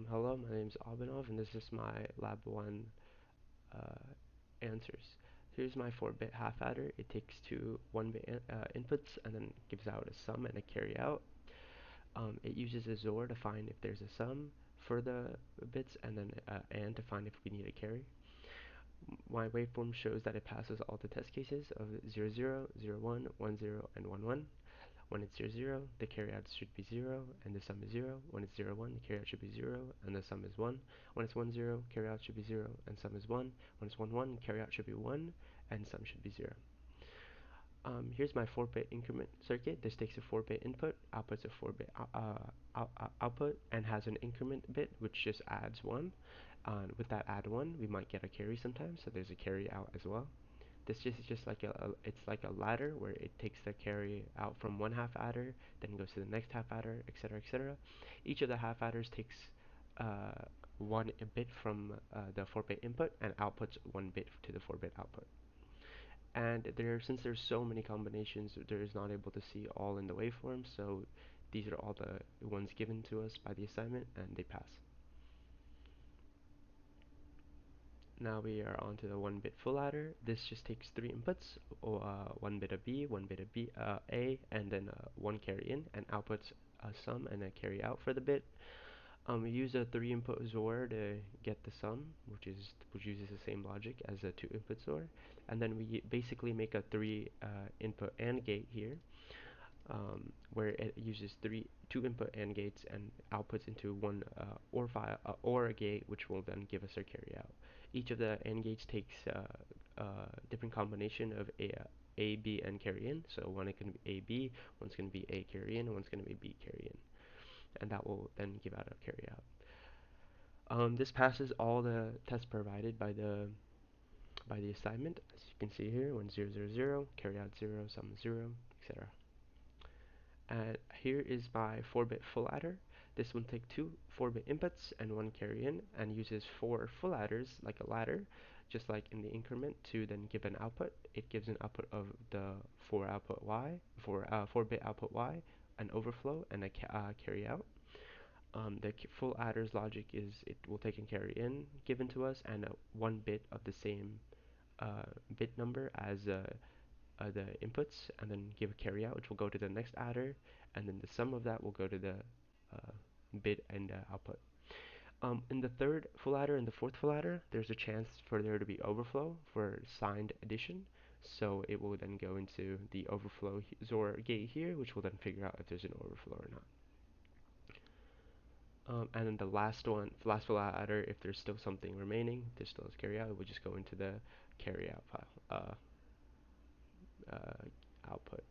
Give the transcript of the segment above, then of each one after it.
Hello, my name is Abhinav, and this is my Lab 1 uh, answers. Here's my 4-bit half adder. It takes two 1-bit inputs and then gives out a sum and a carry out. It uses a XOR to find if there's a sum for the bits, and then AND to find if we need a carry. My waveform shows that it passes all the test cases of 0, 0, 0, 1, 1, 0, and 1, 1. When it's 0, 0, the carryout should be 0, and the sum is 0. When it's 0, 1, the carryout should be 0, and the sum is 1. When it's 1, 0, carryout should be 0, and sum is 1. When it's 1, 1, carryout should be 1, and sum should be 0. Here's my 4-bit increment circuit. This takes a 4-bit input, outputs a 4-bit output, and has an increment bit which just adds 1. With that add 1, we might get a carry sometimes, so there's a carry out as well. This is just like it's like a ladder where it takes the carry out from one half adder, then goes to the next half adder, etc., etc. Each of the half adders takes uh, one bit from the 4-bit input and outputs one bit to the 4-bit output. And since there's so many combinations, there is not able to see all in the waveform, so these are all the ones given to us by the assignment, and they pass. Now we are on to the 1-bit full adder. This just takes three inputs, one bit of B, one bit of A, and then one carry in, and outputs a sum and a carry out for the bit. We use a 3-input XOR to get the sum, which uses the same logic as a 2-input XOR, and then we basically make a 3-input AND gate here, where it uses 2-input AND gates and outputs into one OR gate, which will then give us our carry out. Each of the AND gates takes different combination of A, B, and carry in. So one is going to be A, B, one's going to be A carry in, and one's going to be B carry in, and that will then give out a carry out. This passes all the tests provided by the assignment, as you can see here. 1, 0, 0, 0, carry out 0, sum 0, etc. And here is my 4-bit full adder. This will take two 4-bit inputs and one carry in, and uses four full adders like a ladder, just like in the increment, to then give an output. It gives an output of the 4-bit output Y, an overflow, and a carry out. The full adder's logic is it will take and carry in given to us, and one bit of the same bit number as the inputs, and then give a carry out, which will go to the next adder, and then the sum of that will go to the bit and output. In the third full adder and the fourth full adder, there's a chance for there to be overflow for signed addition. So it will then go into the overflow XOR gate here, which will then figure out if there's an overflow or not. And then the last full adder, if there's still something remaining, there's still a carry out, it will just go into the carry out file output.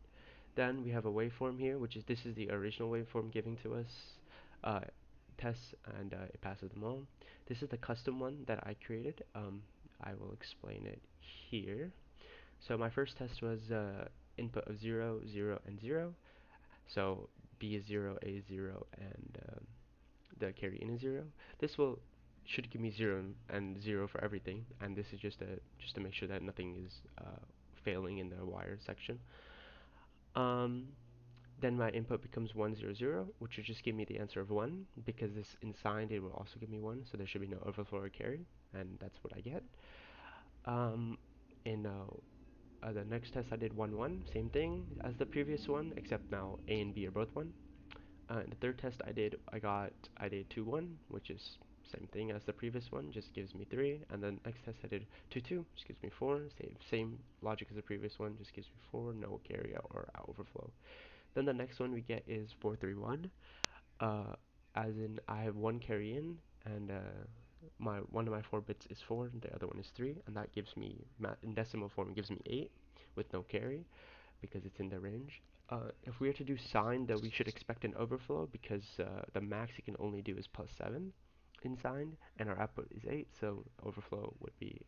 Then we have a waveform here, this is the original waveform giving to us uh, tests, and it passes them all. This is the custom one that I created. I will explain it here. So my first test was input of 0, 0, and 0. So B is 0, A is 0, and the carry in is 0. This should give me 0 and 0 for everything, and this is just to make sure that nothing is failing in the wire section. Um, Then my input becomes 1, 0, 0, which will just give me the answer of 1, because this inside it will also give me 1, so there should be no overflow or carry, and that's what I get. Um, in the next test I did 1, 1, same thing as the previous one, except now A and B are both 1. In the third test I did 2, 1, which is same thing as the previous one, just gives me 3, and then next test I did 2, 2, just gives me 4, same logic as the previous one, just gives me 4, no carry out or overflow. Then the next one we get is 431, uh, as in I have one carry in, and my one of my 4 bits is 4, and the other one is 3, and that gives me, in decimal form, it gives me 8 with no carry because it's in the range. If we are to do signed, though, we should expect an overflow because the max you can only do is +7 in signed, and our output is 8, so overflow would be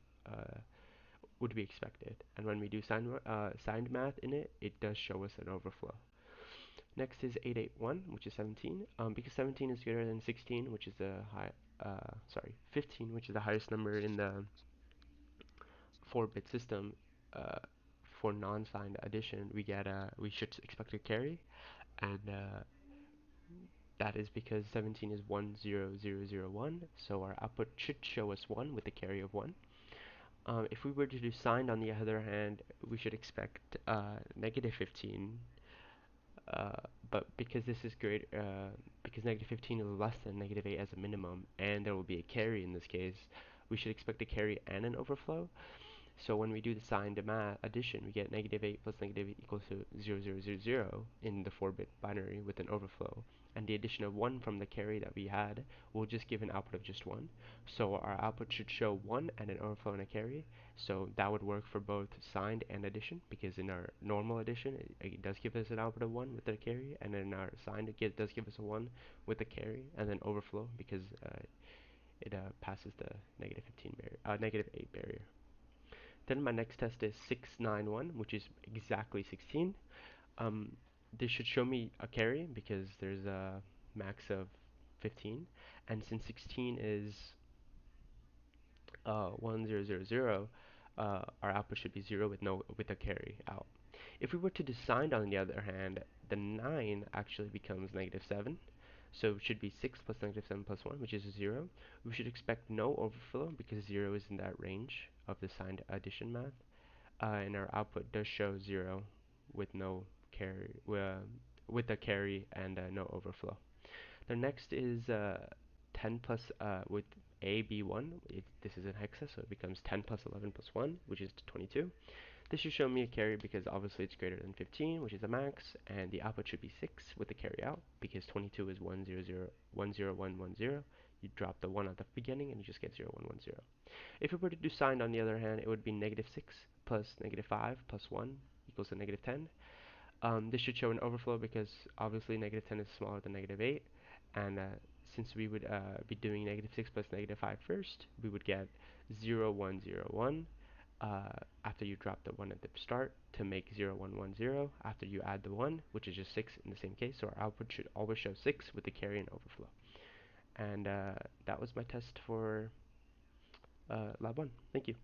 expected. And when we do signed math in it, it does show us an overflow. Next is 881, which is 17. Because 17 is greater than 16, which is the 15, which is the highest number in the 4-bit system. Uh, for non-signed addition, we should expect a carry, and That is because 17 is 10001, so our output should show us 1 with a carry of 1. If we were to do signed on the other hand, we should expect negative 15, uh, but because this is because negative 15 is less than negative 8 as a minimum, and there will be a carry in this case, we should expect a carry and an overflow. So when we do the signed addition, we get negative 8 plus negative 8 equals to 0000 in the 4-bit binary with an overflow. And the addition of 1 from the carry that we had will just give an output of just 1. So our output should show 1 and an overflow and a carry. So that would work for both signed and addition, because in our normal addition, it does give us an output of 1 with a carry, and in our signed, does give us a 1 with a carry, and then overflow because it passes the negative 15 barrier, negative 8 barrier. Then my next test is 691, which is exactly 16. Um, this should show me a carry because there's a max of 15, and since 16 is 1000, our output should be 0 with a carry out. If we were to do signed on the other hand, the 9 actually becomes negative 7. So it should be 6 plus negative 7 plus 1, which is 0. We should expect no overflow because 0 is in that range of the signed addition math. And our output does show 0 with no carry, with a carry and no overflow. The next is 10 plus with a b1. This is in hexa, so it becomes 10 plus 11 plus 1, which is 22. This should show me a carry because obviously it's greater than 15, which is a max, and the output should be 6 with the carry out because 22 is 10110. You drop the 1 at the beginning and you just get 0110. If we were to do signed on the other hand, it would be negative 6 plus negative 5 plus 1 equals to negative 10. This should show an overflow because obviously negative 10 is smaller than negative 8, and since we would be doing negative 6 plus negative 5 first, we would get 0101 after you drop the 1 at the start to make 0110 after you add the 1, which is just 6 in the same case, so our output should always show 6 with the carry and overflow. And that was my test for Lab 1. Thank you.